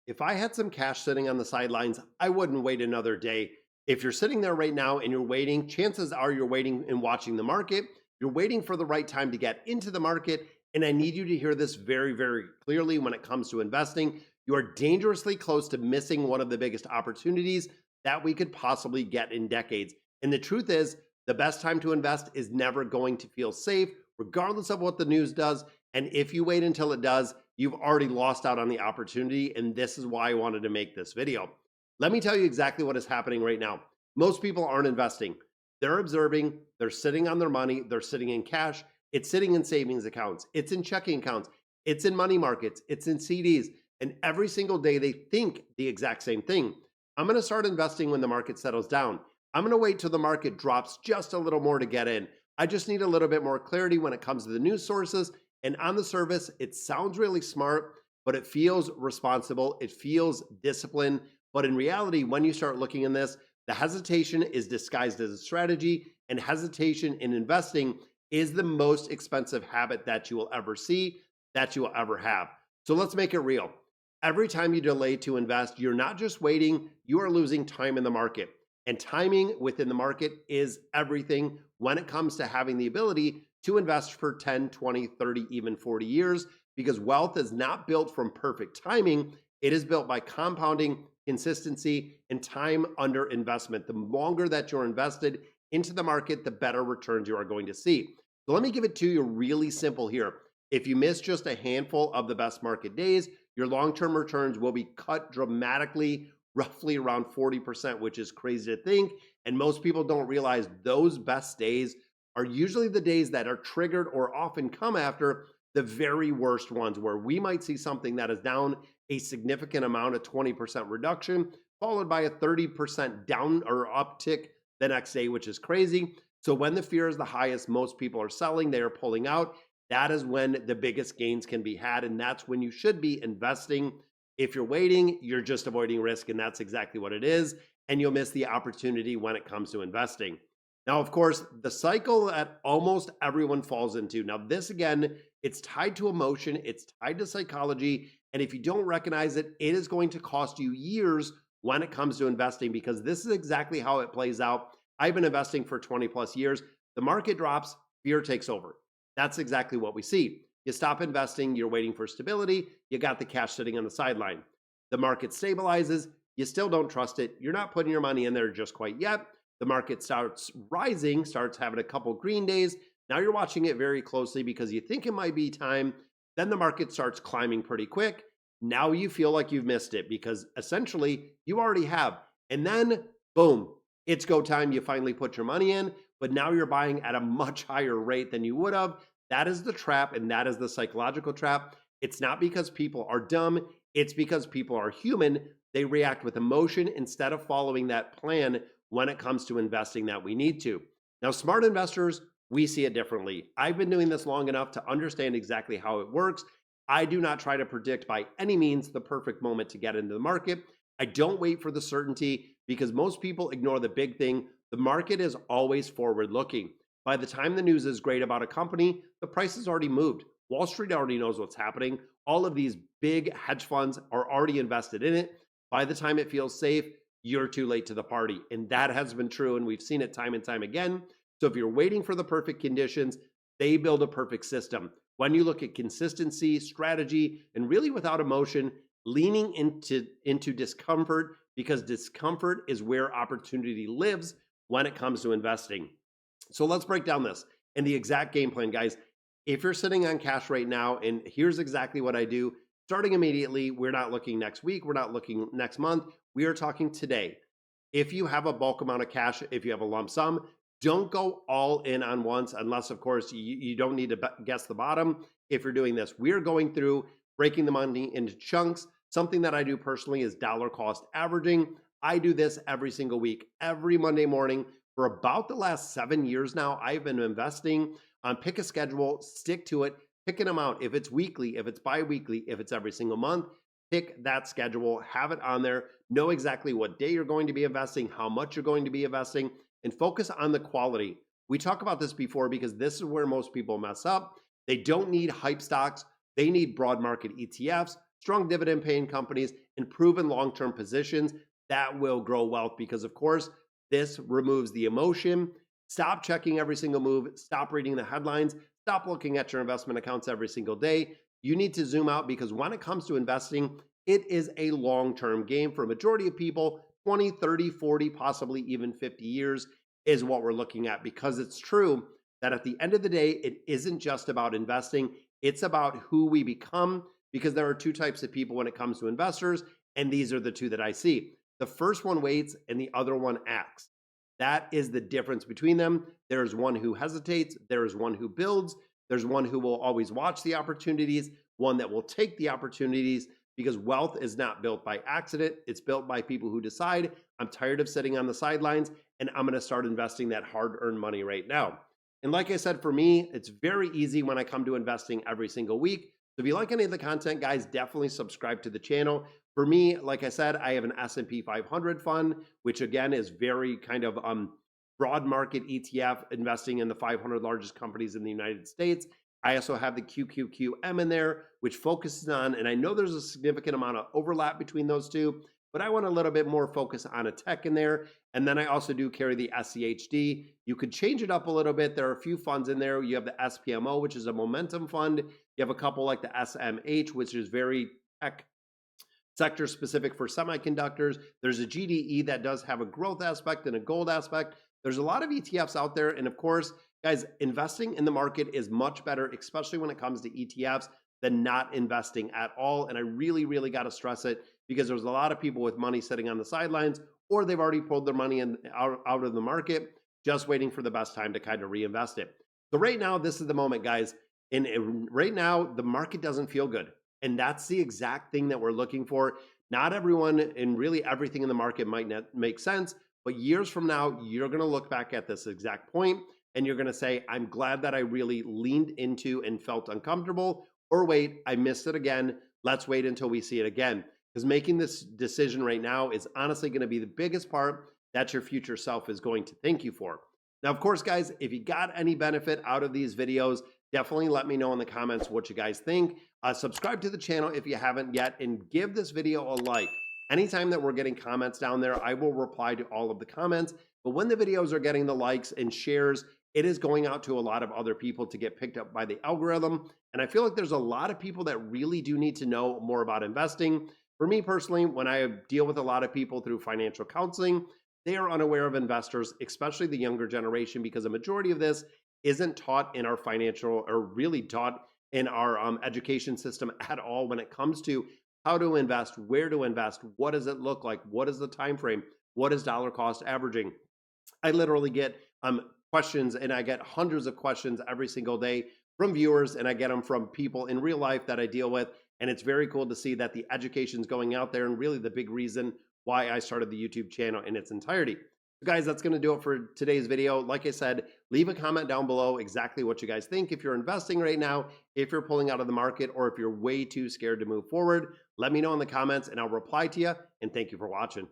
If I had some cash sitting on the sidelines, I wouldn't wait another day. If you're sitting there right now and you're waiting, chances are you're waiting and watching the market. You're waiting for the right time to get into the market. And I need you to hear this very, very clearly when it comes to investing. You are dangerously close to missing one of the biggest opportunities that we could possibly get in decades. And the truth is, the best time to invest is never going to feel safe, regardless of what the news does. And if you wait until it does, you've already lost out on the opportunity. And this is why I wanted to make this video. Let me tell you exactly what is happening right now. Most people aren't investing. They're observing, they're sitting on their money, they're sitting in cash, it's sitting in savings accounts, it's in checking accounts, it's in money markets, it's in CDs. And every single day they think the exact same thing. I'm going to start investing when the market settles down. I'm going to wait till the market drops just a little more to get in. I just need a little bit more clarity when it comes to the news sources. And on the surface, it sounds really smart, but it feels responsible. It feels disciplined. But in reality, when you start looking in this, the hesitation is disguised as a strategy, and hesitation in investing is the most expensive habit that you will ever see, that you will ever have. So let's make it real. Every time you delay to invest, you're not just waiting, you are losing time in the market. And timing within the market is everything when it comes to having the ability to invest for 10, 20, 30, even 40 years, because wealth is not built from perfect timing. It is built by compounding, consistency, and time under investment. The longer that you're invested into the market, the better returns you are going to see. So let me give it to you really simple here. If you miss just a handful of the best market days, your long-term returns will be cut dramatically, roughly around 40%, which is crazy to think. And most people don't realize those best days are usually the days that are triggered or often come after the very worst ones, where we might see something that is down a significant amount, a 20% reduction, followed by a 30% down or uptick the next day, which is crazy. So when the fear is the highest, most people are selling, they are pulling out. That is when the biggest gains can be had. And that's when you should be investing. If you're waiting, you're just avoiding risk. And that's exactly what it is. And you'll miss the opportunity when it comes to investing. Now, of course, the cycle that almost everyone falls into. Now, this again, it's tied to emotion, it's tied to psychology. And if you don't recognize it, it is going to cost you years when it comes to investing, because this is exactly how it plays out. I've been investing for 20 plus years. The market drops, fear takes over. That's exactly what we see. You stop investing, you're waiting for stability, you got the cash sitting on the sideline. The market stabilizes, you still don't trust it, you're not putting your money in there just quite yet. The market starts rising, starts having a couple green days. Now you're watching it very closely because you think it might be time. Then the market starts climbing pretty quick. Now you feel like you've missed it because essentially you already have. And then boom, it's go time. You finally put your money in, but now you're buying at a much higher rate than you would have. That is the trap, and that is the psychological trap. It's not because people are dumb, it's because people are human. They react with emotion instead of following that plan when it comes to investing that we need to. Now, smart investors, we see it differently. I've been doing this long enough to understand exactly how it works. I do not try to predict by any means the perfect moment to get into the market. I don't wait for the certainty because most people ignore the big thing. The market is always forward looking. By the time the news is great about a company, the price has already moved. Wall Street already knows what's happening. All of these big hedge funds are already invested in it. By the time it feels safe, you're too late to the party. And that has been true, and we've seen it time and time again. So if you're waiting for the perfect conditions, they build a perfect system. When you look at consistency, strategy, and really without emotion, leaning into discomfort, because discomfort is where opportunity lives when it comes to investing. So let's break down this and the exact game plan, guys. If you're sitting on cash right now, and here's exactly what I do, starting immediately, we're not looking next week, we're not looking next month, we are talking today. If you have a bulk amount of cash, if you have a lump sum, don't go all in on once, unless, of course, you don't need to guess the bottom. If you're doing this, we're going through breaking the money into chunks. Something that I do personally is dollar cost averaging. I do this every single week, every Monday morning. For about the last 7 years now, I've been investing on pick a schedule, stick to it, pick an amount. If it's weekly, if it's bi-weekly, if it's every single month, pick that schedule, have it on there, know exactly what day you're going to be investing, how much you're going to be investing, and focus on the quality. We talk about this before because this is where most people mess up. They don't need hype stocks. They need broad market ETFs, strong dividend paying companies, in proven long-term positions that will grow wealth because, of course, this removes the emotion. Stop checking every single move, stop reading the headlines, stop looking at your investment accounts every single day. You need to zoom out because when it comes to investing, it is a long-term game for a majority of people. 20, 30, 40, possibly even 50 years is what we're looking at, because it's true that at the end of the day, it isn't just about investing, it's about who we become, because there are two types of people when it comes to investors, and these are the two that I see. The first one waits and the other one acts. That is the difference between them. There's one who hesitates, there's one who builds, there's one who will always watch the opportunities, one that will take the opportunities, because wealth is not built by accident. It's built by people who decide, I'm tired of sitting on the sidelines and I'm going to start investing that hard earned money right now. And like I said, for me, it's very easy when I come to investing every single week. So if you like any of the content, guys, definitely subscribe to the channel. For me, like I said, I have an S&P 500 fund, which again is very kind of broad market ETF, investing in the 500 largest companies in the United States. I also have the QQQM in there, which focuses on, and I know there's a significant amount of overlap between those two, but I want a little bit more focus on a tech in there. And then I also do carry the SCHD. You could change it up a little bit. There are a few funds in there. You have the SPMO, which is a momentum fund. You have a couple like the SMH, which is very tech sector specific for semiconductors. There's a GDE that does have a growth aspect and a gold aspect. There's a lot of ETFs out there. And of course, guys, investing in the market is much better, especially when it comes to ETFs, than not investing at all. And I really, really got to stress it, because there's a lot of people with money sitting on the sidelines, or they've already pulled their money out of the market, just waiting for the best time to kind of reinvest it. So right now, this is the moment, guys. And right now, the market doesn't feel good. And that's the exact thing that we're looking for. Not everyone and really everything in the market might not make sense, but years from now, you're going to look back at this exact point and you're going to say, I'm glad that I really leaned into and felt uncomfortable, or wait, I missed it again. Let's wait until we see it again. Because making this decision right now is honestly going to be the biggest part that your future self is going to thank you for. Now, of course, guys, if you got any benefit out of these videos, definitely let me know in the comments what you guys think. Subscribe to the channel if you haven't yet, and give this video a like. Anytime that we're getting comments down there, I will reply to all of the comments. But when the videos are getting the likes and shares, it is going out to a lot of other people to get picked up by the algorithm. And I feel like there's a lot of people that really do need to know more about investing. For me personally, when I deal with a lot of people through financial counseling, they are unaware of investors, especially the younger generation, because a majority of this isn't taught in our financial, or really taught in our education system at all, when it comes to how to invest, where to invest, what does it look like, what is the time frame, what is dollar cost averaging. I literally get questions, and I get hundreds of questions every single day from viewers, and I get them from people in real life that I deal with. And it's very cool to see that the education's going out there, and really the big reason why I started the YouTube channel in its entirety. So guys, that's going to do it for today's video. Like I said, leave a comment down below exactly what you guys think. If you're investing right now, if you're pulling out of the market, or if you're way too scared to move forward, let me know in the comments and I'll reply to you. And thank you for watching.